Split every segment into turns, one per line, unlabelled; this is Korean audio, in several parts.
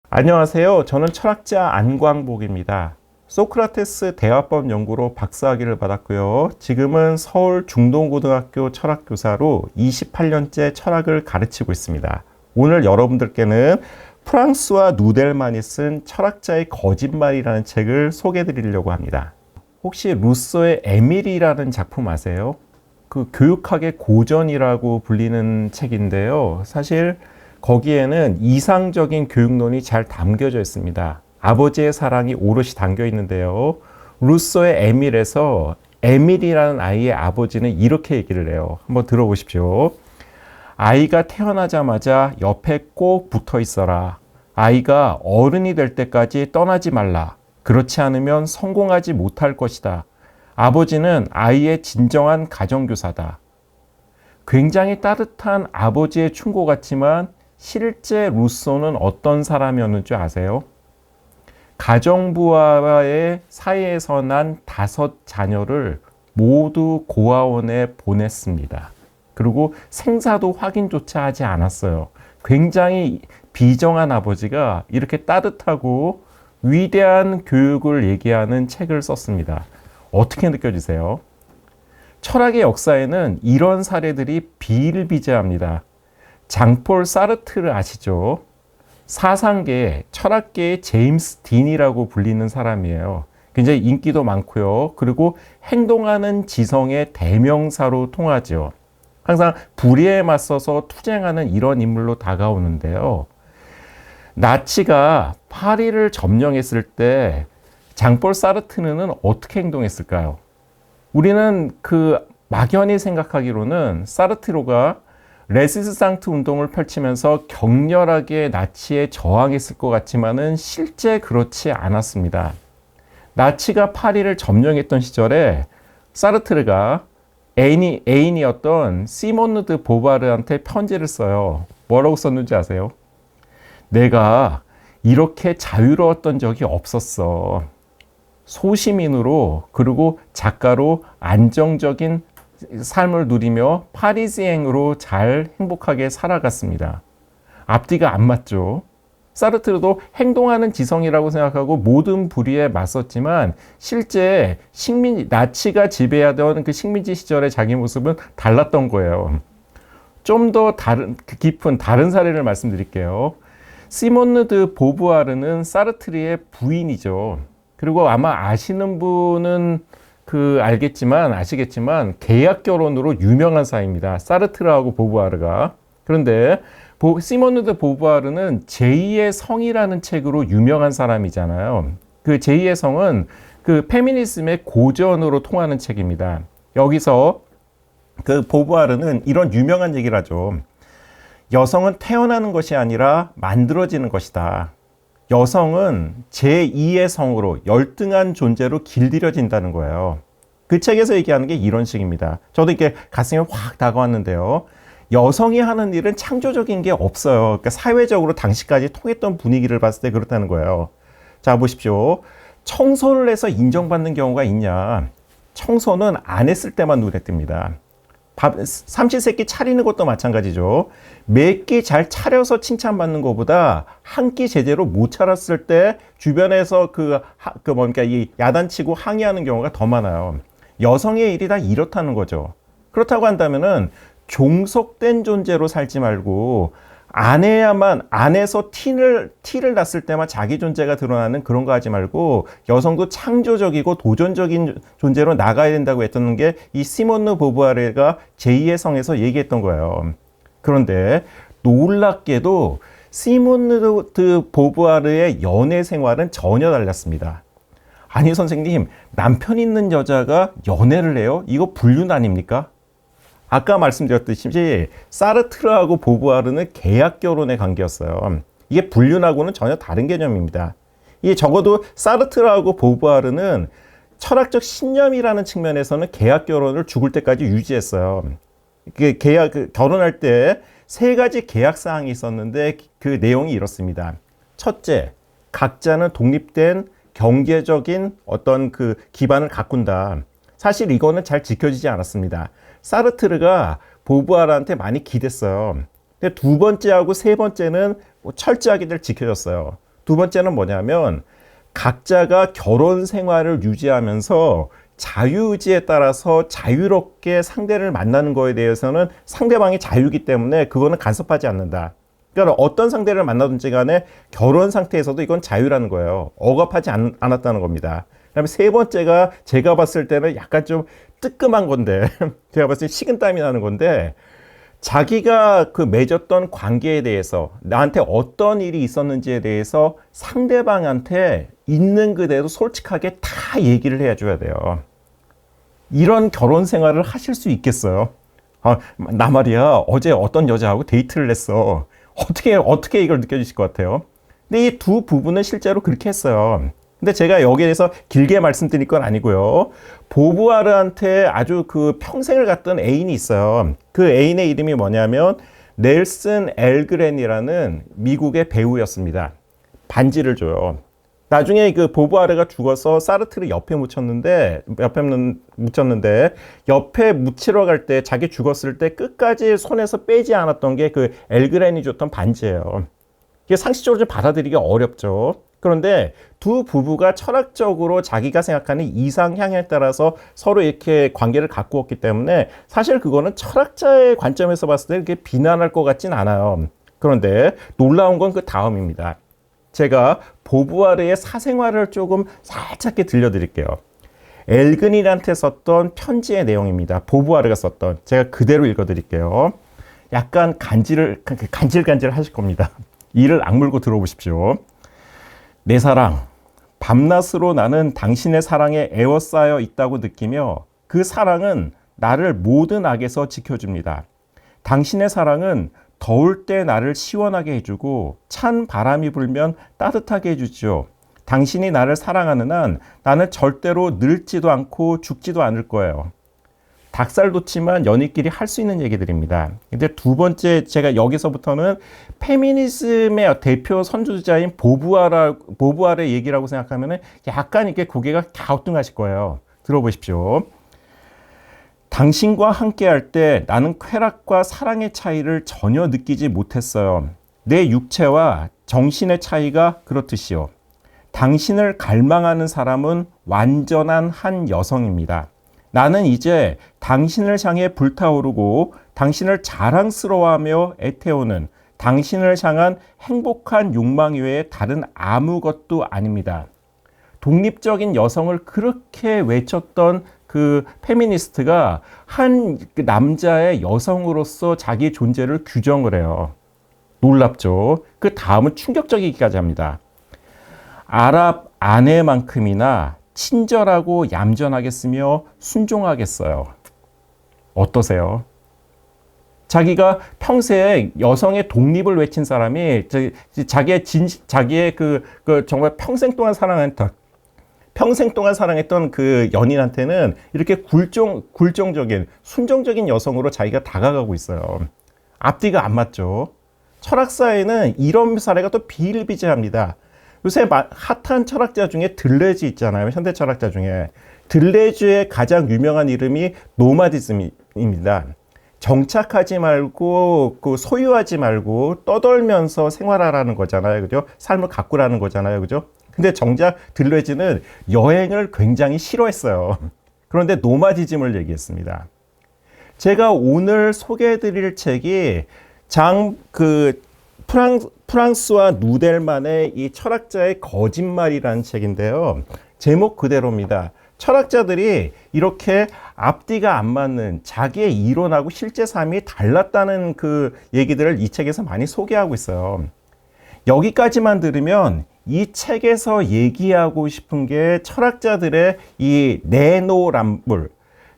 안녕하세요. 저는 철학자 안광복입니다. 소크라테스 대화법 연구로 박사학위를 받았고요. 지금은 서울 중동고등학교 철학교사로 28년째 철학을 가르치고 있습니다. 오늘 여러분들께는 프랑스와 누델만이 쓴 철학자의 거짓말이라는 책을 소개해 드리려고 합니다. 혹시 루소의 에밀이라는 작품 아세요? 그 교육학의 고전이라고 불리는 책인데요. 사실 거기에는 이상적인 교육론이 잘 담겨져 있습니다. 아버지의 사랑이 오롯이 담겨 있는데요. 루소의 에밀에서 에밀이라는 아이의 아버지는 이렇게 얘기를 해요. 한번 들어보십시오. 아이가 태어나자마자 옆에 꼭 붙어 있어라. 아이가 어른이 될 때까지 떠나지 말라. 그렇지 않으면 성공하지 못할 것이다. 아버지는 아이의 진정한 가정교사다. 굉장히 따뜻한 아버지의 충고 같지만 실제 루소는 어떤 사람이었는 줄 아세요? 가정부와의 사이에서 난 5 자녀를 모두 고아원에 보냈습니다. 그리고 생사도 확인조차 하지 않았어요. 굉장히 비정한 아버지가 이렇게 따뜻하고 위대한 교육을 얘기하는 책을 썼습니다. 어떻게 느껴지세요? 철학의 역사에는 이런 사례들이 비일비재합니다. 장폴 사르트르 아시죠? 사상계, 철학계의 제임스 딘이라고 불리는 사람이에요. 굉장히 인기도 많고요. 그리고 행동하는 지성의 대명사로 통하죠. 항상 불의에 맞서서 투쟁하는 이런 인물로 다가오는데요. 나치가 파리를 점령했을 때 장폴 사르트르는 어떻게 행동했을까요? 우리는 막연히 생각하기로는 사르트르가 레시스상트 운동을 펼치면서 격렬하게 나치에 저항했을 것 같지만은 실제 그렇지 않았습니다. 나치가 파리를 점령했던 시절에 사르트르가 애인이었던 시몬느 드 보바르한테 편지를 써요. 뭐라고 썼는지 아세요? 내가 이렇게 자유로웠던 적이 없었어. 소시민으로 그리고 작가로 안정적인 삶을 누리며 파리지앵으로 잘 행복하게 살아갔습니다. 앞뒤가 안 맞죠. 사르트르도 행동하는 지성이라고 생각하고 모든 불의에 맞섰지만 실제 나치가 지배하던 그 식민지 시절의 자기 모습은 달랐던 거예요. 좀 더 깊은 다른 사례를 말씀드릴게요. 시몬느 드 보부아르는 사르트르의 부인이죠. 그리고 아마 아시는 분은 아시겠지만 계약 결혼으로 유명한 사이입니다. 사르트르하고 보부아르가. 그런데 시몬느 드 보부아르는 제2의 성이라는 책으로 유명한 사람이잖아요. 그 제2의 성은 그 페미니즘의 고전으로 통하는 책입니다. 여기서 그 보부아르는 이런 유명한 얘기를 하죠. 여성은 태어나는 것이 아니라 만들어지는 것이다. 여성은 제2의 성으로 열등한 존재로 길들여진다는 거예요. 그 책에서 얘기하는 게 이런 식입니다. 저도 이렇게 가슴에 확 다가왔는데요. 여성이 하는 일은 창조적인 게 없어요. 그러니까 사회적으로 당시까지 통했던 분위기를 봤을 때 그렇다는 거예요. 자, 보십시오. 청소를 해서 인정받는 경우가 있냐? 청소는 안 했을 때만 눈에 띕니다. 삼시세끼 차리는 것도 마찬가지죠. 몇 끼 잘 차려서 칭찬받는 것보다 한 끼 제대로 못 차렸을 때 주변에서 이 야단치고 항의하는 경우가 더 많아요. 여성의 일이 다 이렇다는 거죠. 그렇다고 한다면은 종속된 존재로 살지 말고 안에서 티를 났을 때만 자기 존재가 드러나는 그런 거 하지 말고 여성도 창조적이고 도전적인 존재로 나가야 된다고 했던 게 이 시몬느 보부아르가 제2의 성에서 얘기했던 거예요. 그런데 놀랍게도 시몬느 드 보부아르의 연애 생활은 전혀 달랐습니다. 아니 선생님, 남편 있는 여자가 연애를 해요? 이거 불륜 아닙니까? 아까 말씀드렸듯이 사르트르하고 보부아르는 계약 결혼의 관계였어요. 이게 불륜하고는 전혀 다른 개념입니다. 이게 적어도 사르트르하고 보부아르는 철학적 신념이라는 측면에서는 계약 결혼을 죽을 때까지 유지했어요. 결혼할 때 3가지 계약 사항이 있었는데 그 내용이 이렇습니다. 첫째, 각자는 독립된 경제적인 어떤 기반을 가꾼다. 사실 이거는 잘 지켜지지 않았습니다. 사르트르가 보부아르한테 많이 기댔어요. 근데 두 번째하고 세 번째는 뭐 철저하게 지켜졌어요. 두 번째는 뭐냐면 각자가 결혼 생활을 유지하면서 자유의지에 따라서 자유롭게 상대를 만나는 거에 대해서는 상대방의 자유이기 때문에 그거는 간섭하지 않는다. 그러니까 어떤 상대를 만나든지 간에 결혼 상태에서도 이건 자유라는 거예요. 억압하지 않았다는 겁니다. 그다음에 세 번째가 제가 봤을 때는 약간 좀 뜨끔한 건데 제가 봤을 때 식은땀이 나는 건데 자기가 그 맺었던 관계에 대해서 나한테 어떤 일이 있었는지에 대해서 상대방한테 있는 그대로 솔직하게 다 얘기를 해줘야 돼요. 이런 결혼 생활을 하실 수 있겠어요? 나 말이야 어제 어떤 여자하고 데이트를 했어. 어떻게 이걸 느껴지실 것 같아요? 근데 이 두 부부는 실제로 그렇게 했어요. 근데 제가 여기에 대해서 길게 말씀드릴 건 아니고요. 보부아르한테 아주 그 평생을 갔던 애인이 있어요. 그 애인의 이름이 뭐냐면 넬슨 엘그렌이라는 미국의 배우였습니다. 반지를 줘요. 나중에 그 보부아르가 죽어서 사르트르 옆에 묻혔는데 옆에 묻히러 갈 때 자기 죽었을 때 끝까지 손에서 빼지 않았던 게 그 엘그렌이 줬던 반지예요. 이게 상식적으로 좀 받아들이기 어렵죠. 그런데 두 부부가 철학적으로 자기가 생각하는 이상향에 따라서 서로 이렇게 관계를 갖고 왔기 때문에 사실 그거는 철학자의 관점에서 봤을 때 이렇게 비난할 것 같진 않아요. 그런데 놀라운 건 그 다음입니다. 제가 보부아르의 사생활을 조금 살짝 들려드릴게요. 엘그린한테 썼던 편지의 내용입니다. 보부아르가 썼던. 제가 그대로 읽어드릴게요. 약간 간질간질 하실 겁니다. 이를 악물고 들어보십시오. 내 사랑, 밤낮으로 나는 당신의 사랑에 에워싸여 있다고 느끼며 그 사랑은 나를 모든 악에서 지켜줍니다. 당신의 사랑은 더울 때 나를 시원하게 해주고 찬 바람이 불면 따뜻하게 해주죠. 당신이 나를 사랑하는 한 나는 절대로 늙지도 않고 죽지도 않을 거예요. 닭살 돋지만 연인끼리 할 수 있는 얘기들입니다. 근데 두 번째 제가 여기서부터는 페미니즘의 대표 선두주자인 보부아르의 얘기라고 생각하면 약간 이렇게 고개가 갸우뚱하실 거예요. 들어보십시오. 당신과 함께할 때 나는 쾌락과 사랑의 차이를 전혀 느끼지 못했어요. 내 육체와 정신의 차이가 그렇듯이요. 당신을 갈망하는 사람은 완전한 한 여성입니다. 나는 이제 당신을 향해 불타오르고 당신을 자랑스러워하며 애태우는 당신을 향한 행복한 욕망 외에 다른 아무것도 아닙니다. 독립적인 여성을 그렇게 외쳤던 그 페미니스트가 한 남자의 여성으로서 자기 존재를 규정을 해요. 놀랍죠? 그 다음은 충격적이기까지 합니다. 아랍 아내만큼이나 친절하고 얌전하겠으며 순종하겠어요. 어떠세요? 자기가 평생 여성의 독립을 외친 사람이 자기의 정말 평생 동안 사랑했던 그 연인한테는 이렇게 굴종적인 순종적인 여성으로 자기가 다가가고 있어요. 앞뒤가 안 맞죠. 철학사에는 이런 사례가 또 비일비재합니다. 요새 핫한 철학자 중에 들레즈 있잖아요. 현대 철학자 중에. 들레즈의 가장 유명한 이름이 노마디즘입니다. 정착하지 말고 소유하지 말고 떠돌면서 생활하라는 거잖아요. 그죠? 삶을 가꾸라는 거잖아요. 그죠? 근데 정작 들레즈는 여행을 굉장히 싫어했어요. 그런데 노마디즘을 얘기했습니다. 제가 오늘 소개해드릴 책이 프랑스와 누델만의 이 철학자의 거짓말이라는 책인데요. 제목 그대로입니다. 철학자들이 이렇게 앞뒤가 안 맞는 자기의 이론하고 실제 삶이 달랐다는 그 얘기들을 이 책에서 많이 소개하고 있어요. 여기까지만 들으면 이 책에서 얘기하고 싶은 게 철학자들의 이 내노남불,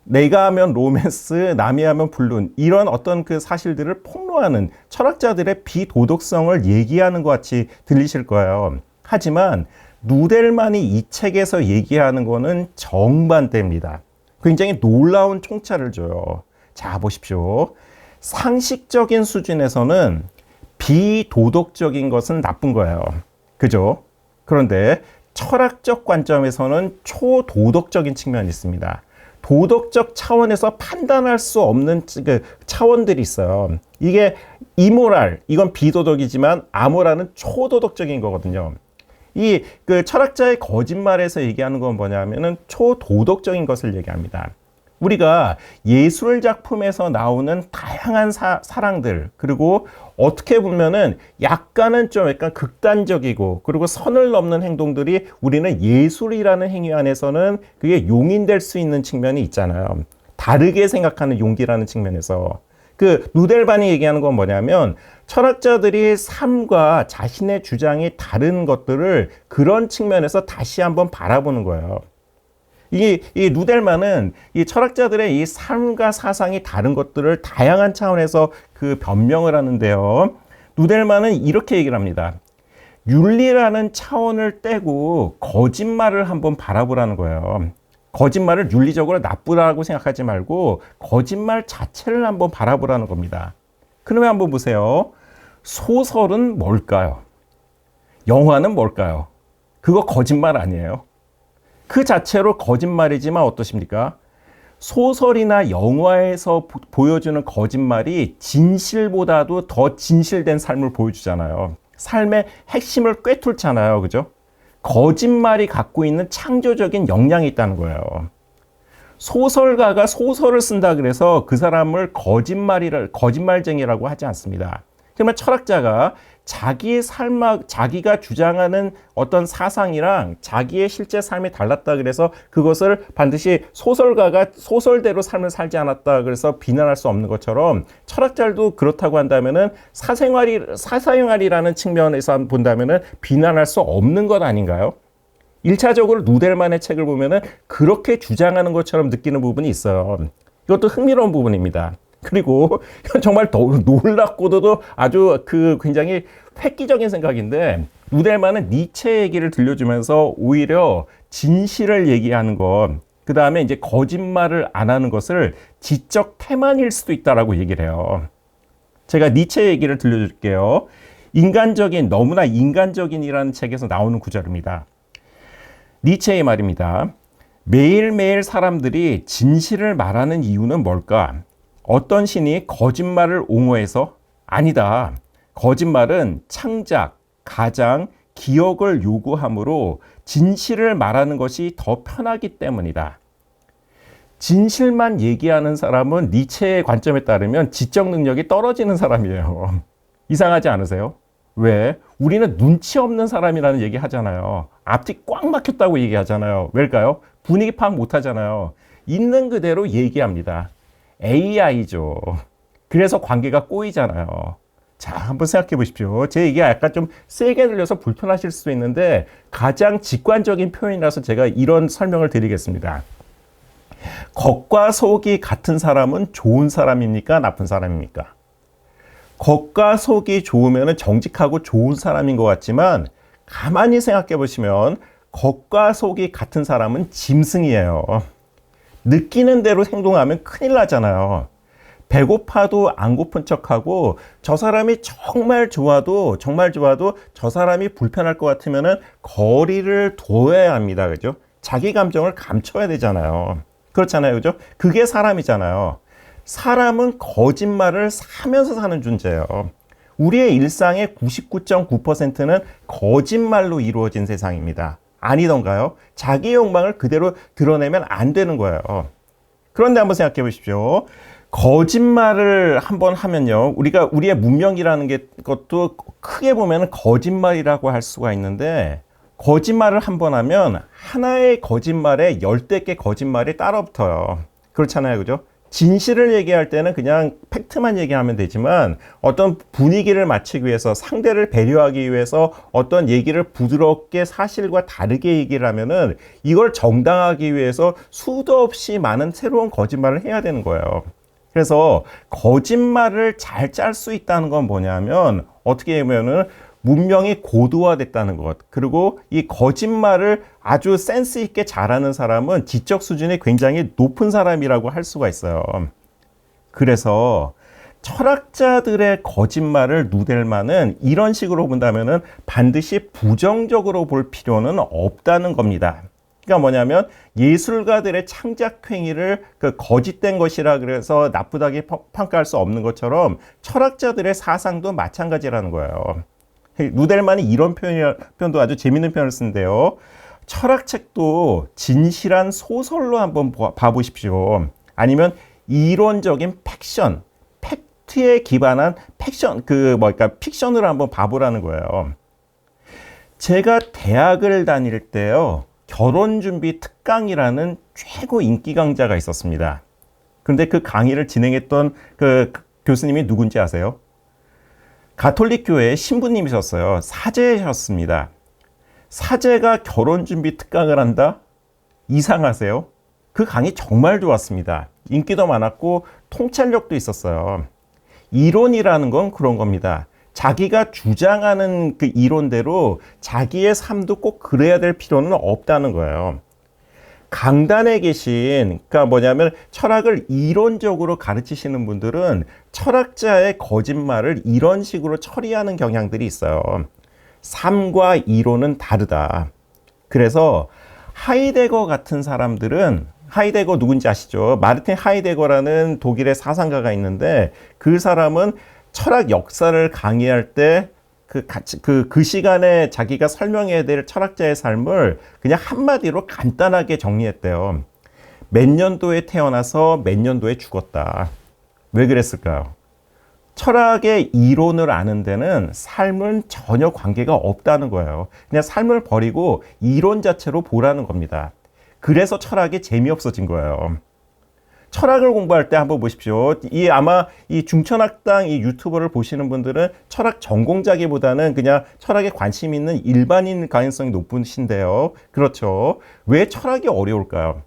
내가 하면 로맨스, 남이 하면 불륜, 이런 어떤 그 사실들을 폭로하는 철학자들의 비도덕성을 얘기하는 것 같이 들리실 거예요. 하지만 누델만이 이 책에서 얘기하는 거는 정반대입니다. 굉장히 놀라운 총차를 줘요. 자, 보십시오. 상식적인 수준에서는 비도덕적인 것은 나쁜 거예요. 그죠? 그런데 철학적 관점에서는 초도덕적인 측면이 있습니다. 도덕적 차원에서 판단할 수 없는 그 차원들이 있어요. 이게 이모랄, 이건 비도덕이지만 아모랄은 초도덕적인 거거든요. 이 그 철학자의 거짓말에서 얘기하는 건 뭐냐면은 초도덕적인 것을 얘기합니다. 우리가 예술 작품에서 나오는 다양한 사랑들, 그리고 어떻게 보면은 약간은 좀 약간 극단적이고 그리고 선을 넘는 행동들이 우리는 예술이라는 행위 안에서는 그게 용인될 수 있는 측면이 있잖아요. 다르게 생각하는 용기라는 측면에서. 그 누델반이 얘기하는 건 뭐냐면 철학자들이 삶과 자신의 주장이 다른 것들을 그런 측면에서 다시 한번 바라보는 거예요. 이 누델만은 이 철학자들의 이 삶과 사상이 다른 것들을 다양한 차원에서 그 변명을 하는데요. 누델만은 이렇게 얘기를 합니다. 윤리라는 차원을 떼고 거짓말을 한번 바라보라는 거예요. 거짓말을 윤리적으로 나쁘다고 생각하지 말고 거짓말 자체를 한번 바라보라는 겁니다. 그러면 한번 보세요. 소설은 뭘까요? 영화는 뭘까요? 그거 거짓말 아니에요? 그 자체로 거짓말이지만 어떠십니까? 소설이나 영화에서 보여주는 거짓말이 진실보다도 더 진실된 삶을 보여주잖아요. 삶의 핵심을 꿰뚫잖아요. 그죠? 거짓말이 갖고 있는 창조적인 역량이 있다는 거예요. 소설가가 소설을 쓴다 그래서 그 사람을 거짓말쟁이라고 하지 않습니다. 그러면 철학자가 자기의 자기가 주장하는 어떤 사상이랑 자기의 실제 삶이 달랐다 그래서 그것을 반드시 소설가가 소설대로 삶을 살지 않았다 그래서 비난할 수 없는 것처럼 철학자도 그렇다고 한다면은 사생활이라는 측면에서 본다면은 비난할 수 없는 것 아닌가요? 1차적으로 누델만의 책을 보면은 그렇게 주장하는 것처럼 느끼는 부분이 있어요. 이것도 흥미로운 부분입니다. 그리고 정말 더 놀랍고도 아주 굉장히 획기적인 생각인데 누델만은 니체 얘기를 들려주면서 오히려 진실을 얘기하는 것, 그 다음에 이제 거짓말을 안 하는 것을 지적 태만일 수도 있다라고 얘기를 해요. 제가 니체 얘기를 들려줄게요. 너무나 인간적인이라는 책에서 나오는 구절입니다. 니체의 말입니다. 매일매일 사람들이 진실을 말하는 이유는 뭘까? 어떤 신이 거짓말을 옹호해서? 아니다. 거짓말은 창작, 가장, 기억을 요구하므로 진실을 말하는 것이 더 편하기 때문이다. 진실만 얘기하는 사람은 니체의 관점에 따르면 지적 능력이 떨어지는 사람이에요. 이상하지 않으세요? 왜? 우리는 눈치 없는 사람이라는 얘기 하잖아요. 앞뒤 꽉 막혔다고 얘기하잖아요. 왜일까요? 분위기 파악 못 하잖아요. 있는 그대로 얘기합니다. AI죠. 그래서 관계가 꼬이잖아요. 자, 한번 생각해 보십시오. 제 얘기가 약간 좀 세게 들려서 불편하실 수도 있는데 가장 직관적인 표현이라서 제가 이런 설명을 드리겠습니다. 겉과 속이 같은 사람은 좋은 사람입니까? 나쁜 사람입니까? 겉과 속이 좋으면 정직하고 좋은 사람인 것 같지만 가만히 생각해 보시면 겉과 속이 같은 사람은 짐승이에요. 느끼는 대로 행동하면 큰일 나잖아요. 배고파도 안 고픈 척하고 저 사람이 정말 좋아도 저 사람이 불편할 것 같으면 거리를 둬야 합니다. 그죠? 자기 감정을 감춰야 되잖아요. 그렇잖아요. 그죠? 그게 사람이잖아요. 사람은 거짓말을 사면서 사는 존재예요. 우리의 일상의 99.9%는 거짓말로 이루어진 세상입니다. 아니던가요? 자기 욕망을 그대로 드러내면 안 되는 거예요. 그런데 한번 생각해 보십시오. 거짓말을 한번 하면요. 우리의 문명이라는 것도 크게 보면 거짓말이라고 할 수가 있는데 거짓말을 한번 하면 하나의 거짓말에 10개 거짓말이 따라붙어요. 그렇잖아요. 그죠? 진실을 얘기할 때는 그냥 팩트만 얘기하면 되지만 어떤 분위기를 맞추기 위해서 상대를 배려하기 위해서 어떤 얘기를 부드럽게 사실과 다르게 얘기를 하면은 이걸 정당하기 위해서 수도 없이 많은 새로운 거짓말을 해야 되는 거예요. 그래서 거짓말을 잘 짤 수 있다는 건 뭐냐면 어떻게 보면은 문명이 고도화됐다는 것, 그리고 이 거짓말을 아주 센스 있게 잘하는 사람은 지적 수준이 굉장히 높은 사람이라고 할 수가 있어요. 그래서 철학자들의 거짓말을 누델만은 이런 식으로 본다면은 반드시 부정적으로 볼 필요는 없다는 겁니다. 그러니까 뭐냐면 예술가들의 창작 행위를 그 거짓된 것이라 그래서 나쁘다게 평가할 수 없는 것처럼 철학자들의 사상도 마찬가지라는 거예요. 누델만이 이런 표현도 아주 재밌는 표현을 쓰는데요. 철학책도 진실한 소설로 한번 봐보십시오. 아니면 이론적인 팩션, 팩트에 기반한 픽션으로 한번 봐보라는 거예요. 제가 대학을 다닐 때요, 결혼준비 특강이라는 최고 인기 강좌가 있었습니다. 그런데 그 강의를 진행했던 그 교수님이 누군지 아세요? 가톨릭 교회의 신부님이셨어요. 사제셨습니다. 사제가 결혼준비 특강을 한다? 이상하세요? 그 강의 정말 좋았습니다. 인기도 많았고 통찰력도 있었어요. 이론이라는 건 그런 겁니다. 자기가 주장하는 그 이론대로 자기의 삶도 꼭 그래야 될 필요는 없다는 거예요. 강단에 계신, 그러니까 뭐냐면 철학을 이론적으로 가르치시는 분들은 철학자의 거짓말을 이런 식으로 처리하는 경향들이 있어요. 삶과 이론은 다르다. 그래서 하이데거 같은 사람들은, 하이데거 누군지 아시죠? 마르틴 하이데거라는 독일의 사상가가 있는데 그 사람은 철학 역사를 강의할 때 그 시간에 자기가 설명해야 될 철학자의 삶을 그냥 한마디로 간단하게 정리했대요. 몇 년도에 태어나서 몇 년도에 죽었다. 왜 그랬을까요? 철학의 이론을 아는 데는 삶은 전혀 관계가 없다는 거예요. 그냥 삶을 버리고 이론 자체로 보라는 겁니다. 그래서 철학이 재미없어진 거예요. 철학을 공부할 때 한번 보십시오. 아마 이 중천학당 이 유튜버를 보시는 분들은 철학 전공자기보다는 그냥 철학에 관심 있는 일반인 가능성이 높으신데요. 그렇죠. 왜 철학이 어려울까요?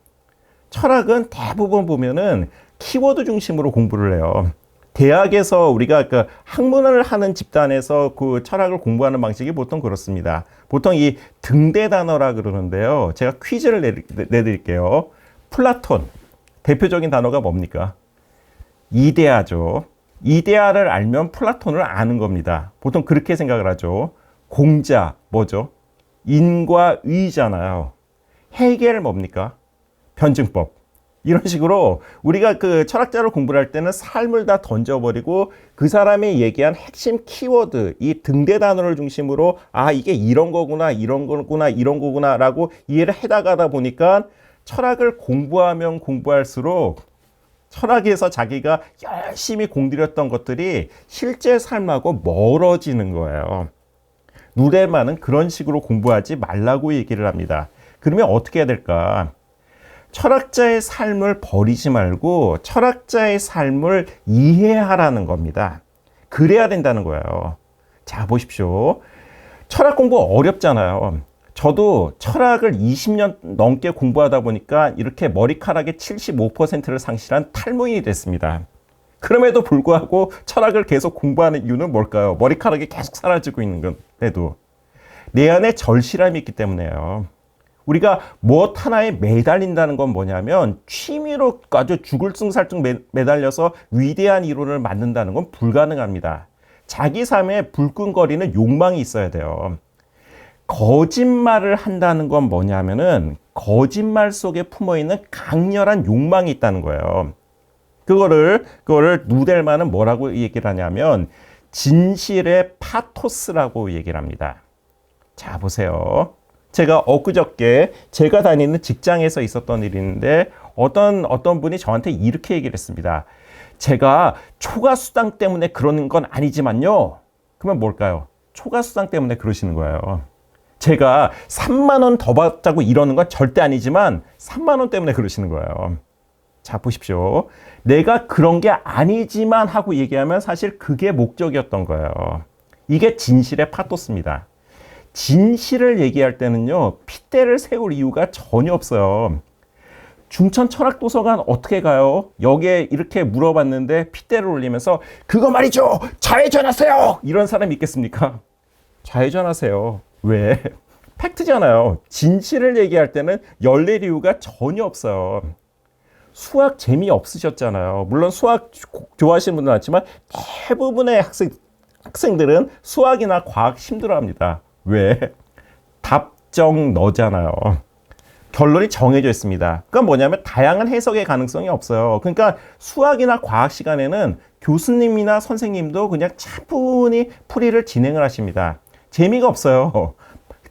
철학은 대부분 보면은 키워드 중심으로 공부를 해요. 대학에서 우리가 그 학문을 하는 집단에서 그 철학을 공부하는 방식이 보통 그렇습니다. 보통 이 등대 단어라 그러는데요. 제가 퀴즈를 내드릴게요. 플라톤. 대표적인 단어가 뭡니까? 이데아죠. 이데아를 알면 플라톤을 아는 겁니다. 보통 그렇게 생각을 하죠. 공자, 뭐죠? 인과 의잖아요. 헤겔 뭡니까? 변증법. 이런 식으로 우리가 그 철학자를 공부를 할 때는 삶을 다 던져버리고 그 사람이 얘기한 핵심 키워드, 이 등대 단어를 중심으로 이게 이런 거구나, 이런 거구나, 이런 거구나 라고 이해를 해나가다 보니까 철학을 공부하면 공부할수록 철학에서 자기가 열심히 공들였던 것들이 실제 삶하고 멀어지는 거예요. 누델만은 그런 식으로 공부하지 말라고 얘기를 합니다. 그러면 어떻게 해야 될까? 철학자의 삶을 버리지 말고 철학자의 삶을 이해하라는 겁니다. 그래야 된다는 거예요. 자, 보십시오. 철학 공부 어렵잖아요. 저도 철학을 20년 넘게 공부하다 보니까 이렇게 머리카락의 75%를 상실한 탈모인이 됐습니다. 그럼에도 불구하고 철학을 계속 공부하는 이유는 뭘까요? 머리카락이 계속 사라지고 있는 건데도 내 안에 절실함이 있기 때문에요. 우리가 무엇 하나에 매달린다는 건 뭐냐면 취미로 아주 죽을 숭살중 매달려서 위대한 이론을 만든다는 건 불가능합니다. 자기 삶에 불끈거리는 욕망이 있어야 돼요. 거짓말을 한다는 건 뭐냐면은 거짓말 속에 품어있는 강렬한 욕망이 있다는 거예요. 그거를 누델만은 뭐라고 얘기를 하냐면 진실의 파토스라고 얘기를 합니다. 자, 보세요. 제가 엊그저께 제가 다니는 직장에서 있었던 일이 있는데 어떤 분이 저한테 이렇게 얘기를 했습니다. 제가 초과수당 때문에 그러는 건 아니지만요. 그러면 뭘까요? 초과수당 때문에 그러시는 거예요. 제가 3만 원 더 받자고 이러는 건 절대 아니지만 3만 원 때문에 그러시는 거예요. 자, 보십시오. 내가 그런 게 아니지만 하고 얘기하면 사실 그게 목적이었던 거예요. 이게 진실의 파토스입니다. 진실을 얘기할 때는요, 핏대를 세울 이유가 전혀 없어요. 중천 철학도서관 어떻게 가요? 여기에 이렇게 물어봤는데 핏대를 올리면서 그거 말이죠! 좌회전하세요! 이런 사람이 있겠습니까? 좌회전하세요. 왜? 팩트잖아요. 진실을 얘기할 때는 열릴 이유가 전혀 없어요. 수학 재미없으셨잖아요. 물론 수학 좋아하시는 분도 많지만 대부분의 학생들은 수학이나 과학 힘들어합니다. 왜? 답정 너잖아요. 결론이 정해져 있습니다. 그러니까 뭐냐면 다양한 해석의 가능성이 없어요. 그러니까 수학이나 과학 시간에는 교수님이나 선생님도 그냥 차분히 풀이를 진행을 하십니다. 재미가 없어요.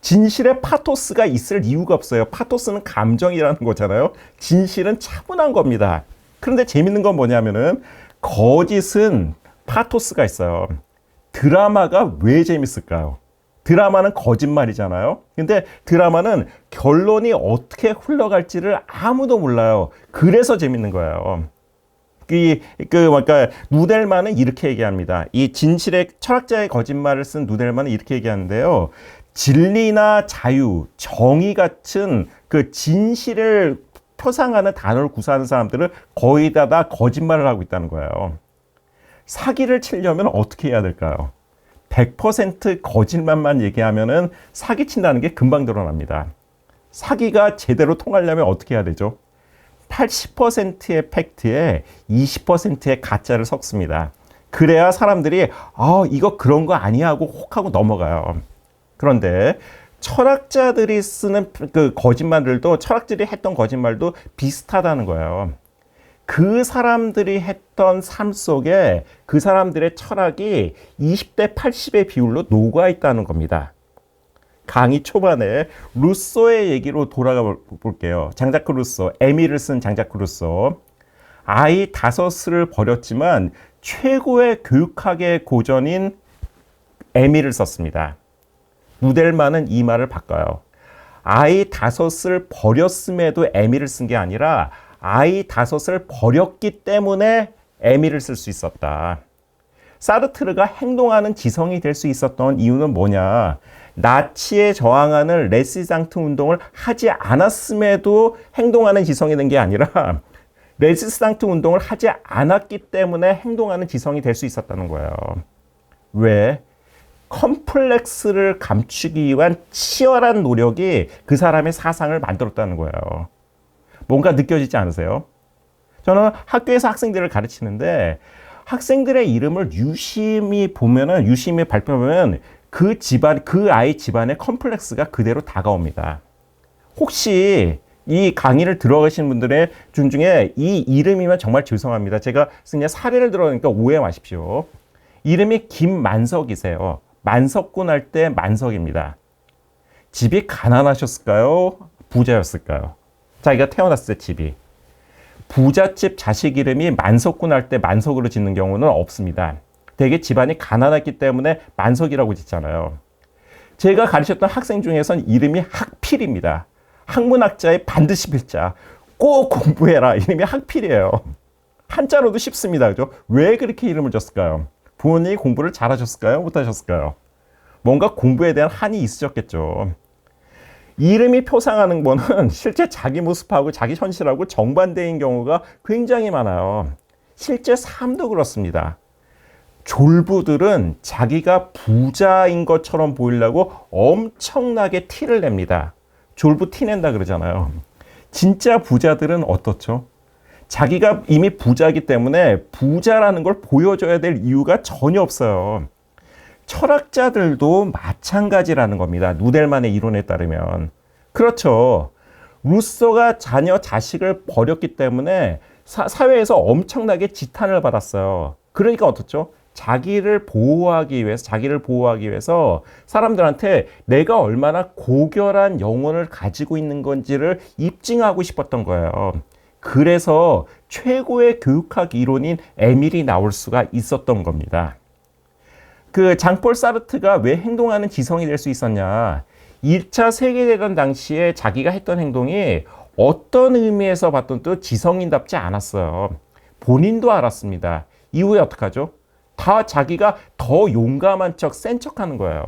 진실에 파토스가 있을 이유가 없어요. 파토스는 감정이라는 거잖아요. 진실은 차분한 겁니다. 그런데 재밌는 건 뭐냐면은 거짓은 파토스가 있어요. 드라마가 왜 재밌을까요? 드라마는 거짓말이잖아요. 근데 드라마는 결론이 어떻게 흘러갈지를 아무도 몰라요. 그래서 재밌는 거예요. 그러니까 누델만은 이렇게 얘기합니다. 이 진실의 철학자의 거짓말을 쓴 누델만은 이렇게 얘기하는데요. 진리나 자유, 정의 같은 그 진실을 표상하는 단어를 구사하는 사람들은 거의 다 거짓말을 하고 있다는 거예요. 사기를 치려면 어떻게 해야 될까요? 100% 거짓말만 얘기하면은 사기친다는 게 금방 드러납니다. 사기가 제대로 통하려면 어떻게 해야 되죠? 80%의 팩트에 20%의 가짜를 섞습니다. 그래야 사람들이 이거 그런 거 아니야 하고 혹하고 넘어가요. 그런데 철학자들이 쓰는 그 거짓말들도 철학자들이 했던 거짓말도 비슷하다는 거예요. 그 사람들이 했던 삶 속에 그 사람들의 철학이 20대 80의 비율로 녹아 있다는 겁니다. 강의 초반에 루소의 얘기로 돌아가 볼게요. 장자크 루소, 에밀을 쓴 장자크 루소. 아이 5을 버렸지만 최고의 교육학의 고전인 에밀을 썼습니다. 누델만은 이 말을 바꿔요. 아이 5을 버렸음에도 에밀을 쓴 게 아니라 아이 5을 버렸기 때문에 에밀을 쓸 수 있었다. 사르트르가 행동하는 지성이 될 수 있었던 이유는 뭐냐? 나치에 저항하는 레시상트 운동을 하지 않았음에도 행동하는 지성이 된 게 아니라 레시상트 운동을 하지 않았기 때문에 행동하는 지성이 될 수 있었다는 거예요. 왜? 컴플렉스를 감추기 위한 치열한 노력이 그 사람의 사상을 만들었다는 거예요. 뭔가 느껴지지 않으세요? 저는 학교에서 학생들을 가르치는데 학생들의 이름을 유심히 발표하면 그 아이 집안의 컴플렉스가 그대로 다가옵니다. 혹시 이 강의를 들어가신 분들의 중에 이 이름이면 정말 죄송합니다. 제가 그냥 사례를 들어보니까 오해 마십시오. 이름이 김만석이세요. 만석군 할 때 만석입니다. 집이 가난하셨을까요? 부자였을까요? 자기가 태어났을 때 집이. 부잣집 자식 이름이 만석군 할 때 만석으로 짓는 경우는 없습니다. 되게 집안이 가난했기 때문에 만석이라고 짓잖아요. 제가 가르쳤던 학생 중에선 이름이 학필입니다. 학문학자의 반드시 필자. 꼭 공부해라. 이름이 학필이에요. 한자로도 쉽습니다. 그죠? 왜 그렇게 이름을 줬을까요? 부모님이 공부를 잘하셨을까요? 못하셨을까요? 뭔가 공부에 대한 한이 있으셨겠죠. 이름이 표상하는 거는 실제 자기 모습하고 자기 현실하고 정반대인 경우가 굉장히 많아요. 실제 삶도 그렇습니다. 졸부들은 자기가 부자인 것처럼 보이려고 엄청나게 티를 냅니다. 졸부 티낸다 그러잖아요. 진짜 부자들은 어떻죠? 자기가 이미 부자이기 때문에 부자라는 걸 보여줘야 될 이유가 전혀 없어요. 철학자들도 마찬가지라는 겁니다. 누델만의 이론에 따르면. 그렇죠. 루소가 자식을 버렸기 때문에 사회에서 엄청나게 지탄을 받았어요. 그러니까 어떻죠? 자기를 보호하기 위해서 사람들한테 내가 얼마나 고결한 영혼을 가지고 있는 건지를 입증하고 싶었던 거예요. 그래서 최고의 교육학 이론인 에밀이 나올 수가 있었던 겁니다. 그 장폴 사르트가 왜 행동하는 지성이 될 수 있었냐? 1차 세계대전 당시에 자기가 했던 행동이 어떤 의미에서 봤던 또 지성인답지 않았어요. 본인도 알았습니다. 이후에 어떡하죠? 다 자기가 더 용감한 척, 센 척 하는 거예요.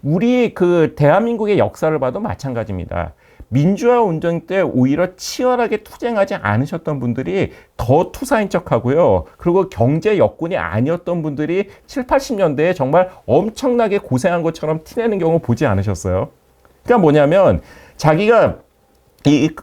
우리 그 대한민국의 역사를 봐도 마찬가지입니다. 민주화 운동 때 오히려 치열하게 투쟁하지 않으셨던 분들이 더 투사인 척하고요. 그리고 경제 여건이 아니었던 분들이 7, 80년대에 정말 엄청나게 고생한 것처럼 티내는 경우 보지 않으셨어요? 그러니까 뭐냐면 자기가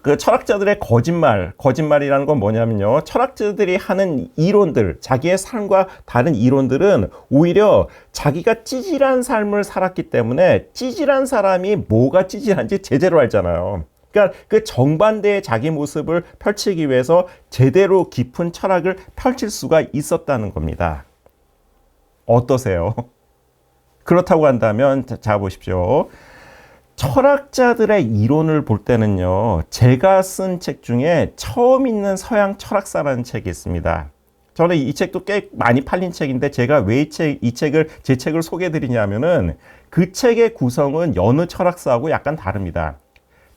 그 철학자들의 거짓말이라는 건 뭐냐면요. 철학자들이 하는 이론들, 자기의 삶과 다른 이론들은 오히려 자기가 찌질한 삶을 살았기 때문에 찌질한 사람이 뭐가 찌질한지 제대로 알잖아요. 그러니까 그 정반대의 자기 모습을 펼치기 위해서 제대로 깊은 철학을 펼칠 수가 있었다는 겁니다. 어떠세요? 그렇다고 한다면 자 보십시오. 철학자들의 이론을 볼 때는요, 제가 쓴 책 중에 처음 읽는 서양 철학사라는 책이 있습니다. 저는 이 책도 꽤 많이 팔린 책인데 제가 왜 제 책을 소개해드리냐면은 그 책의 구성은 여느 철학사하고 약간 다릅니다.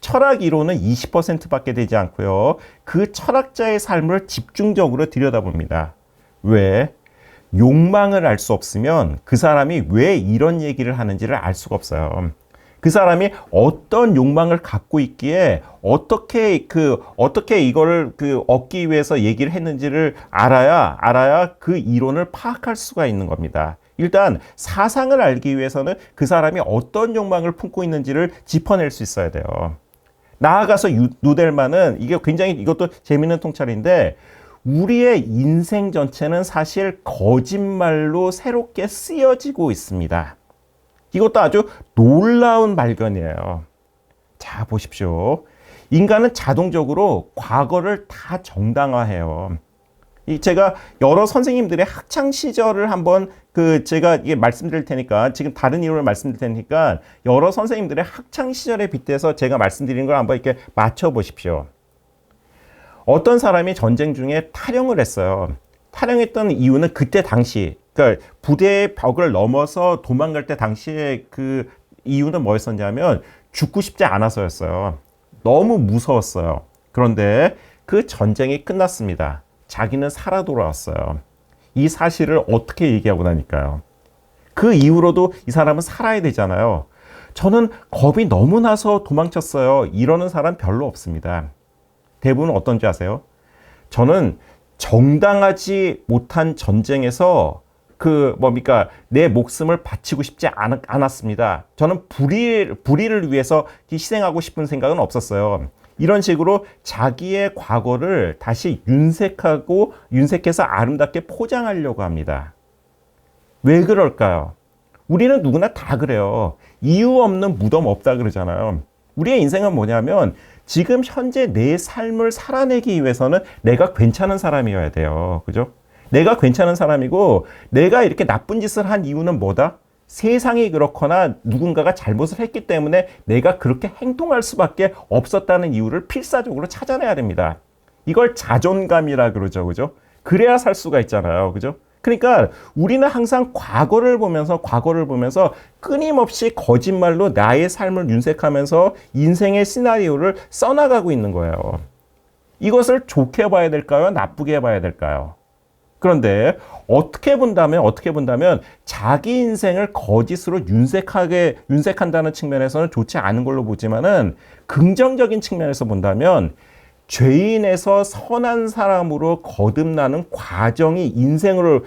철학 이론은 20%밖에 되지 않고요. 그 철학자의 삶을 집중적으로 들여다봅니다. 왜? 욕망을 알 수 없으면 그 사람이 왜 이런 얘기를 하는지를 알 수가 없어요. 그 사람이 어떤 욕망을 갖고 있기에 어떻게 이거를 얻기 위해서 얘기를 했는지를 알아야 그 이론을 파악할 수가 있는 겁니다. 일단 사상을 알기 위해서는 그 사람이 어떤 욕망을 품고 있는지를 짚어낼 수 있어야 돼요. 나아가서 누델만은 이것도 재미있는 통찰인데 우리의 인생 전체는 사실 거짓말로 새롭게 쓰여지고 있습니다. 이것도 아주 놀라운 발견이에요. 자, 보십시오. 인간은 자동적으로 과거를 다 정당화해요. 제가 여러 선생님들의 학창 시절을 한번 제가 이게 말씀드릴 테니까 지금 다른 이론을 말씀드릴 테니까 여러 선생님들의 학창 시절에 빗대서 제가 말씀드린 걸 한번 이렇게 맞춰 보십시오. 어떤 사람이 전쟁 중에 탈영을 했어요. 탈영했던 이유는 그때 당시 그러니까 부대의 벽을 넘어서 도망갈 때 당시에 그 이유는 뭐였었냐면 죽고 싶지 않아서였어요. 너무 무서웠어요. 그런데 그 전쟁이 끝났습니다. 자기는 살아 돌아왔어요. 이 사실을 어떻게 얘기하고 나니까요. 그 이후로도 이 사람은 살아야 되잖아요. 저는 겁이 너무 나서 도망쳤어요. 이러는 사람 별로 없습니다. 대부분 어떤지 아세요? 저는 정당하지 못한 전쟁에서 내 목숨을 바치고 싶지 않았습니다. 저는 불의를 위해서 희생하고 싶은 생각은 없었어요. 이런 식으로 자기의 과거를 다시 윤색해서 아름답게 포장하려고 합니다. 왜 그럴까요? 우리는 누구나 다 그래요. 이유 없는 무덤 없다 그러잖아요. 우리의 인생은 뭐냐면 지금 현재 내 삶을 살아내기 위해서는 내가 괜찮은 사람이어야 돼요. 그죠? 내가 괜찮은 사람이고 내가 이렇게 나쁜 짓을 한 이유는 뭐다? 세상이 그렇거나 누군가가 잘못을 했기 때문에 내가 그렇게 행동할 수밖에 없었다는 이유를 필사적으로 찾아내야 됩니다. 이걸 자존감이라 그러죠. 그죠? 그래야 살 수가 있잖아요. 그죠? 그러니까 우리는 항상 과거를 보면서 끊임없이 거짓말로 나의 삶을 윤색하면서 인생의 시나리오를 써나가고 있는 거예요. 이것을 좋게 봐야 될까요? 나쁘게 봐야 될까요? 그런데 어떻게 본다면 자기 인생을 거짓으로 윤색한다는 측면에서는 좋지 않은 걸로 보지만은 긍정적인 측면에서 본다면 죄인에서 선한 사람으로 거듭나는 과정으로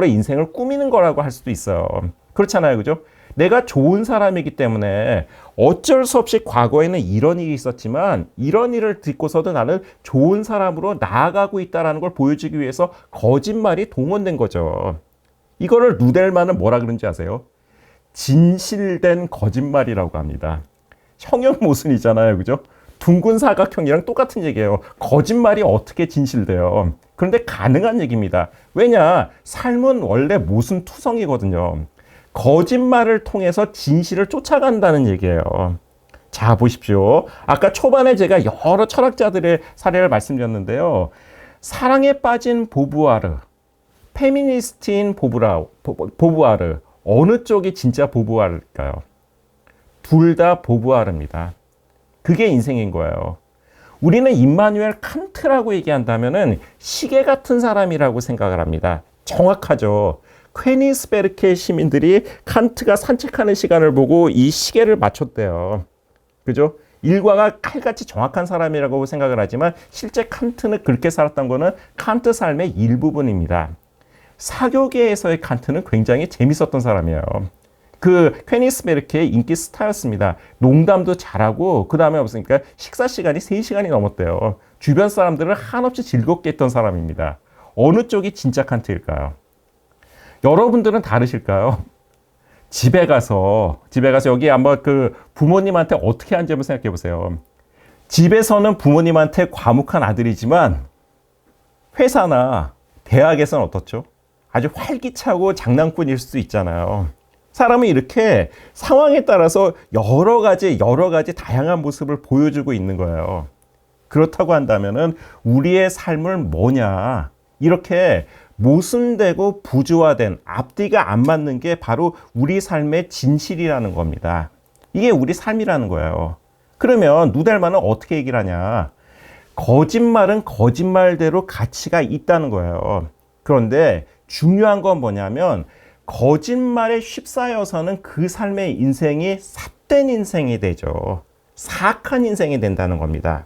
인생을 꾸미는 거라고 할 수도 있어요. 그렇잖아요. 그죠? 내가 좋은 사람이기 때문에 어쩔 수 없이 과거에는 이런 일이 있었지만 이런 일을 듣고서도 나는 좋은 사람으로 나아가고 있다는 걸 보여주기 위해서 거짓말이 동원된 거죠. 이거를 누델만은 뭐라 그런지 아세요? 진실된 거짓말이라고 합니다. 형용 모순이잖아요. 그죠? 둥근 사각형이랑 똑같은 얘기예요. 거짓말이 어떻게 진실돼요? 그런데 가능한 얘기입니다. 왜냐? 삶은 원래 모순투성이거든요. 거짓말을 통해서 진실을 쫓아간다는 얘기예요. 자, 보십시오. 아까 초반에 제가 여러 철학자들의 사례를 말씀드렸는데요. 사랑에 빠진 보부아르, 페미니스트인 보부아르, 어느 쪽이 진짜 보부아르일까요? 둘 다 보부아르입니다. 그게 인생인 거예요. 우리는 임마누엘 칸트라고 얘기한다면은 시계 같은 사람이라고 생각을 합니다. 정확하죠. 퀘니스베르크의 시민들이 칸트가 산책하는 시간을 보고 이 시계를 맞췄대요. 그죠? 일과가 칼같이 정확한 사람이라고 생각을 하지만 실제 칸트는 그렇게 살았던 거는 칸트 삶의 일부분입니다. 사교계에서의 칸트는 굉장히 재밌었던 사람이에요. 퀘니스베르크의 인기 스타였습니다. 농담도 잘하고 그 다음에 없으니까 식사 시간이 3시간이 넘었대요. 주변 사람들을 한없이 즐겁게 했던 사람입니다. 어느 쪽이 진짜 칸트일까요? 여러분들은 다르실까요? 집에 가서 여기 한번 부모님한테 어떻게 하는지 한번 생각해 보세요. 집에서는 부모님한테 과묵한 아들이지만 회사나 대학에서는 어떻죠? 아주 활기차고 장난꾼일 수도 있잖아요. 사람은 이렇게 상황에 따라서 여러 가지 다양한 모습을 보여주고 있는 거예요. 그렇다고 한다면은 우리의 삶을 뭐냐? 이렇게 모순되고 부조화된 앞뒤가 안 맞는 게 바로 우리 삶의 진실이라는 겁니다. 이게 우리 삶이라는 거예요. 그러면 누델만은 어떻게 얘기를 하냐? 거짓말은 거짓말대로 가치가 있다는 거예요. 그런데 중요한 건 뭐냐면 거짓말에 휩싸여서는 그 삶의 인생이 삿된 인생이 되죠. 사악한 인생이 된다는 겁니다.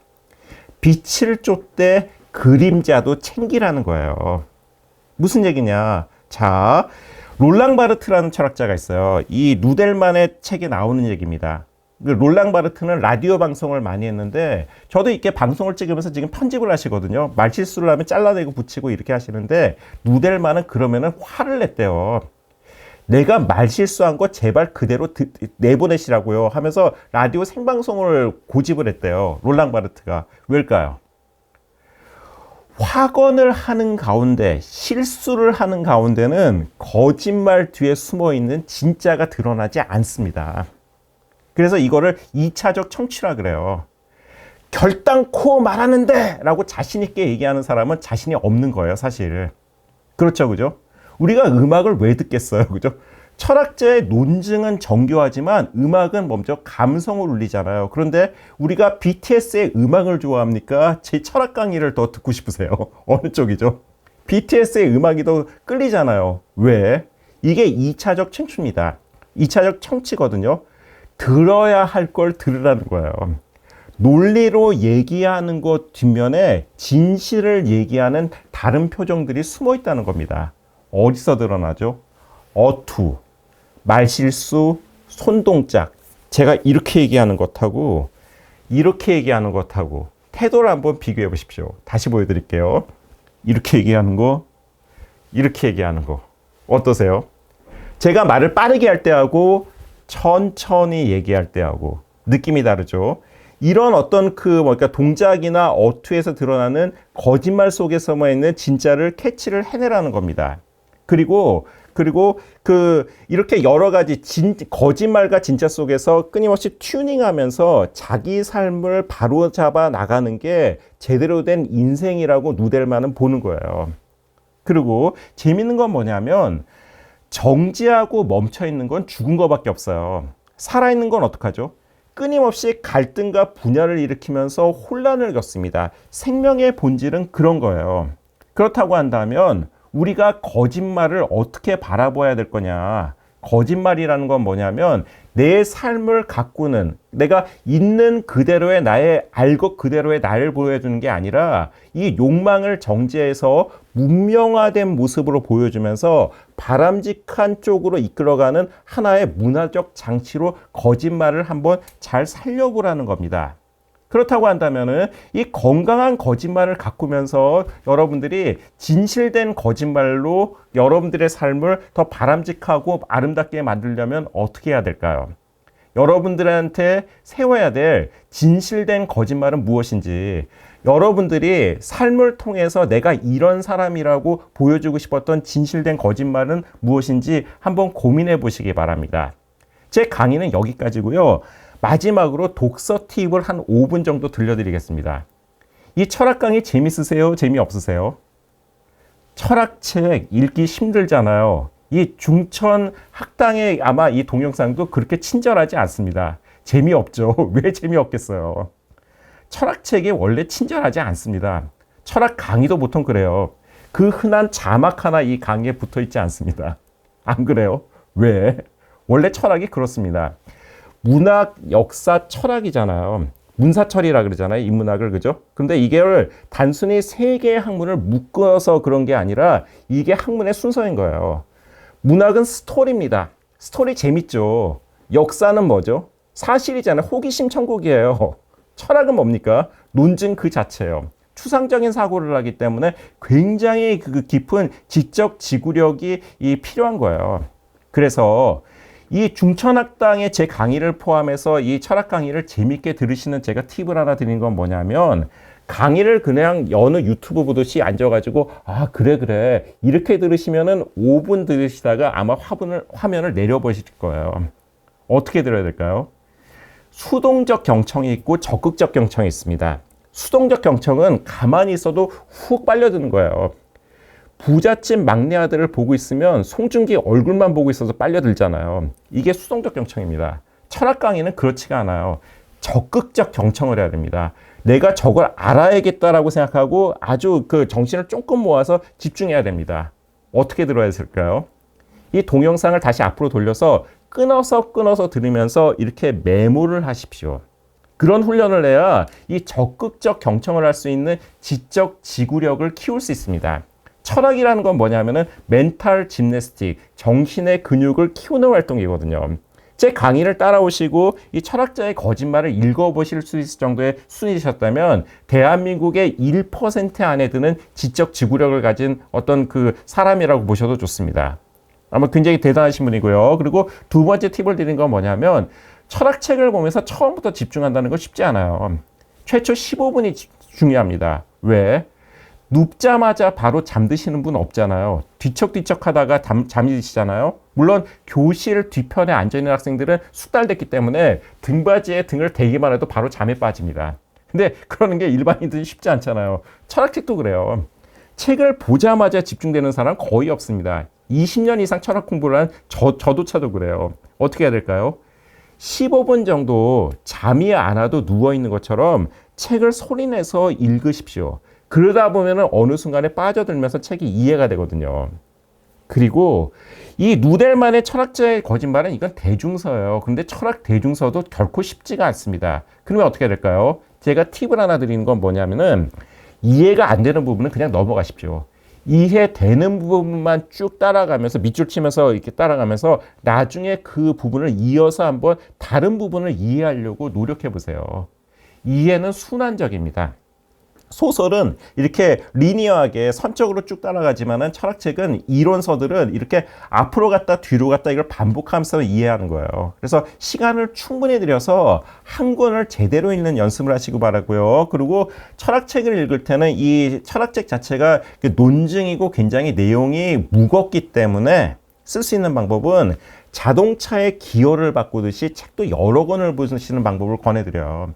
빛을 쫓되 그림자도 챙기라는 거예요. 무슨 얘기냐? 자, 롤랑 바르트라는 철학자가 있어요. 이 누델만의 책에 나오는 얘기입니다. 롤랑 바르트는 라디오 방송을 많이 했는데 저도 이렇게 방송을 찍으면서 지금 편집을 하시거든요. 말실수를 하면 잘라내고 붙이고 이렇게 하시는데 누델만은 그러면은 화를 냈대요. 내가 말실수한 거 제발 그대로 내보내시라고요 하면서 라디오 생방송을 고집을 했대요. 롤랑 바르트가. 왜일까요? 확언을 하는 가운데, 실수를 하는 가운데는 거짓말 뒤에 숨어 있는 진짜가 드러나지 않습니다. 그래서 이거를 2차적 청취라 그래요. 결단코 말하는데 라고 자신 있게 얘기하는 사람은 자신이 없는 거예요, 사실. 그렇죠, 그죠? 우리가 음악을 왜 듣겠어요, 그죠? 철학자의 논증은 정교하지만 음악은 먼저 감성을 울리잖아요. 그런데 우리가 BTS의 음악을 좋아합니까? 제 철학 강의를 더 듣고 싶으세요? 어느 쪽이죠? BTS의 음악이 더 끌리잖아요. 왜? 이게 2차적 청취입니다. 2차적 청취거든요. 들어야 할 걸 들으라는 거예요. 논리로 얘기하는 것 뒷면에 진실을 얘기하는 다른 표정들이 숨어 있다는 겁니다. 어디서 드러나죠? 어투, 말실수, 손동작. 제가 이렇게 얘기하는 것하고 이렇게 얘기하는 것하고 태도를 한번 비교해 보십시오. 다시 보여드릴게요. 이렇게 얘기하는 거, 이렇게 얘기하는 거. 어떠세요? 제가 말을 빠르게 할 때하고 천천히 얘기할 때하고 느낌이 다르죠. 이런 어떤 동작이나 어투에서 드러나는 거짓말 속에 숨어 있는 진짜를 캐치를 해내라는 겁니다. 그리고 이렇게 여러 가지 거짓말과 진짜 속에서 끊임없이 튜닝하면서 자기 삶을 바로잡아 나가는 게 제대로 된 인생이라고 누델만은 보는 거예요. 그리고 재밌는 건 뭐냐면 정지하고 멈춰 있는 건 죽은 거밖에 없어요. 살아있는 건 어떡하죠? 끊임없이 갈등과 분열을 일으키면서 혼란을 겪습니다. 생명의 본질은 그런 거예요. 그렇다고 한다면 우리가 거짓말을 어떻게 바라봐야 될 거냐? 거짓말이라는 건 뭐냐면 내 삶을 가꾸는, 내가 있는 그대로의 알것 그대로의 나를 보여주는 게 아니라 이 욕망을 정지해서 문명화된 모습으로 보여주면서 바람직한 쪽으로 이끌어가는 하나의 문화적 장치로 거짓말을 한번 잘 살려보라는 겁니다. 그렇다고 한다면은 이 건강한 거짓말을 가꾸면서 여러분들이 진실된 거짓말로 여러분들의 삶을 더 바람직하고 아름답게 만들려면 어떻게 해야 될까요? 여러분들한테 세워야 될 진실된 거짓말은 무엇인지, 여러분들이 삶을 통해서 내가 이런 사람이라고 보여주고 싶었던 진실된 거짓말은 무엇인지 한번 고민해 보시기 바랍니다. 제 강의는 여기까지고요. 마지막으로 독서 팁을 한 5분 정도 들려드리겠습니다. 이 철학 강의 재밌으세요? 재미없으세요? 철학책 읽기 힘들잖아요. 이 중천 학당의 아마 이 동영상도 그렇게 친절하지 않습니다. 재미없죠. 왜 재미없겠어요? 철학책이 원래 친절하지 않습니다. 철학 강의도 보통 그래요. 그 흔한 자막 하나 이 강의에 붙어 있지 않습니다. 안 그래요? 왜? 원래 철학이 그렇습니다. 문학, 역사, 철학이잖아요. 문사철이라 그러잖아요. 인문학을, 그죠? 근데 이걸 단순히 세 개의 학문을 묶어서 그런 게 아니라 이게 학문의 순서인 거예요. 문학은 스토리입니다. 스토리 재밌죠. 역사는 뭐죠? 사실이잖아요. 호기심 천국이에요. 철학은 뭡니까? 논증 그 자체예요. 추상적인 사고를 하기 때문에 굉장히 깊은 지적 지구력이 필요한 거예요. 그래서 이 중천학당의 제 강의를 포함해서 이 철학 강의를 재밌게 들으시는 제가 팁을 하나 드린 건 뭐냐면, 강의를 그냥 어느 유튜브 보듯이 앉아가지고 그래 이렇게 들으시면은 5분 들으시다가 아마 화면을 내려보실 거예요. 어떻게 들어야 될까요? 수동적 경청이 있고 적극적 경청이 있습니다. 수동적 경청은 가만히 있어도 훅 빨려드는 거예요. 부잣집 막내 아들을 보고 있으면 송중기 얼굴만 보고 있어서 빨려들잖아요. 이게 수동적 경청입니다. 철학 강의는 그렇지가 않아요. 적극적 경청을 해야 됩니다. 내가 저걸 알아야겠다라고 생각하고 아주 그 정신을 조금 모아서 집중해야 됩니다. 어떻게 들어야 될까요? 이 동영상을 다시 앞으로 돌려서 끊어서 들으면서 이렇게 메모를 하십시오. 그런 훈련을 해야 이 적극적 경청을 할 수 있는 지적 지구력을 키울 수 있습니다. 철학이라는 건 뭐냐면은 멘탈 짐내스틱, 정신의 근육을 키우는 활동이거든요. 제 강의를 따라오시고 이 철학자의 거짓말을 읽어보실 수 있을 정도의 수준이셨다면 대한민국의 1% 안에 드는 지적 지구력을 가진 어떤 그 사람이라고 보셔도 좋습니다. 아마 굉장히 대단하신 분이고요. 그리고 두 번째 팁을 드린 건 뭐냐면, 철학책을 보면서 처음부터 집중한다는 건 쉽지 않아요. 최초 15분이 중요합니다. 왜? 눕자마자 바로 잠드시는 분 없잖아요. 뒤척뒤척 하다가 잠이 드시잖아요. 물론 교실 뒤편에 앉아있는 학생들은 숙달됐기 때문에 등받이에 등을 대기만 해도 바로 잠에 빠집니다. 근데 그러는 게 일반인들이 쉽지 않잖아요. 철학책도 그래요. 책을 보자마자 집중되는 사람 거의 없습니다. 20년 이상 철학 공부를 한 저조차도 그래요. 어떻게 해야 될까요? 15분 정도 잠이 안 와도 누워있는 것처럼 책을 소리내서 읽으십시오. 그러다 보면 어느 순간에 빠져들면서 책이 이해가 되거든요. 그리고 이 누델만의 철학자의 거짓말은 이건 대중서예요. 그런데 철학 대중서도 결코 쉽지가 않습니다. 그러면 어떻게 해야 될까요? 제가 팁을 하나 드리는 건 뭐냐면은, 이해가 안 되는 부분은 그냥 넘어가십시오. 이해되는 부분만 쭉 따라가면서 밑줄 치면서 이렇게 따라가면서 나중에 그 부분을 이어서 한번 다른 부분을 이해하려고 노력해 보세요. 이해는 순환적입니다. 소설은 이렇게 리니어하게 선적으로 쭉 따라가지만은 철학책은 이론서들은 이렇게 앞으로 갔다 뒤로 갔다 이걸 반복하면서 이해하는 거예요. 그래서 시간을 충분히 들여서 한 권을 제대로 읽는 연습을 하시고 바라고요. 그리고 철학책을 읽을 때는 이 철학책 자체가 논증이고 굉장히 내용이 무겁기 때문에 쓸 수 있는 방법은 자동차의 기어를 바꾸듯이 책도 여러 권을 보시는 방법을 권해드려요.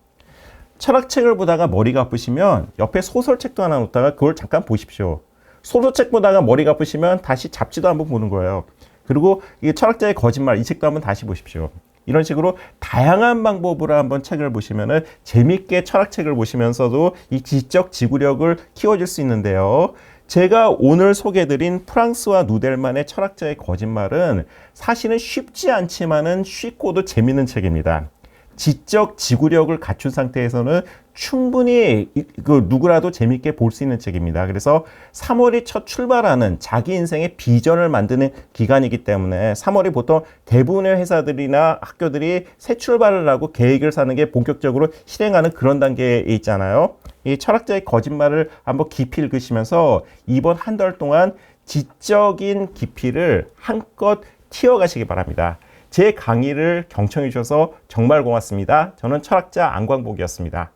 철학책을 보다가 머리가 아프시면 옆에 소설책도 하나 놓다가 그걸 잠깐 보십시오. 소설책 보다가 머리가 아프시면 다시 잡지도 한번 보는 거예요. 그리고 이 철학자의 거짓말, 이 책도 한번 다시 보십시오. 이런 식으로 다양한 방법으로 한번 책을 보시면은 재밌게 철학책을 보시면서도 이 지적 지구력을 키워줄 수 있는데요. 제가 오늘 소개해드린 프랑스와 누델만의 철학자의 거짓말은 사실은 쉽지 않지만은 쉽고도 재밌는 책입니다. 지적 지구력을 갖춘 상태에서는 충분히 누구라도 재밌게 볼 수 있는 책입니다. 그래서 3월이 첫 출발하는 자기 인생의 비전을 만드는 기간이기 때문에 3월이 보통 대부분의 회사들이나 학교들이 새 출발을 하고 계획을 사는 게 본격적으로 실행하는 그런 단계에 있잖아요. 이 철학자의 거짓말을 한번 깊이 읽으시면서 이번 한 달 동안 지적인 깊이를 한껏 튀어가시기 바랍니다. 제 강의를 경청해 주셔서 정말 고맙습니다. 저는 철학자 안광복이었습니다.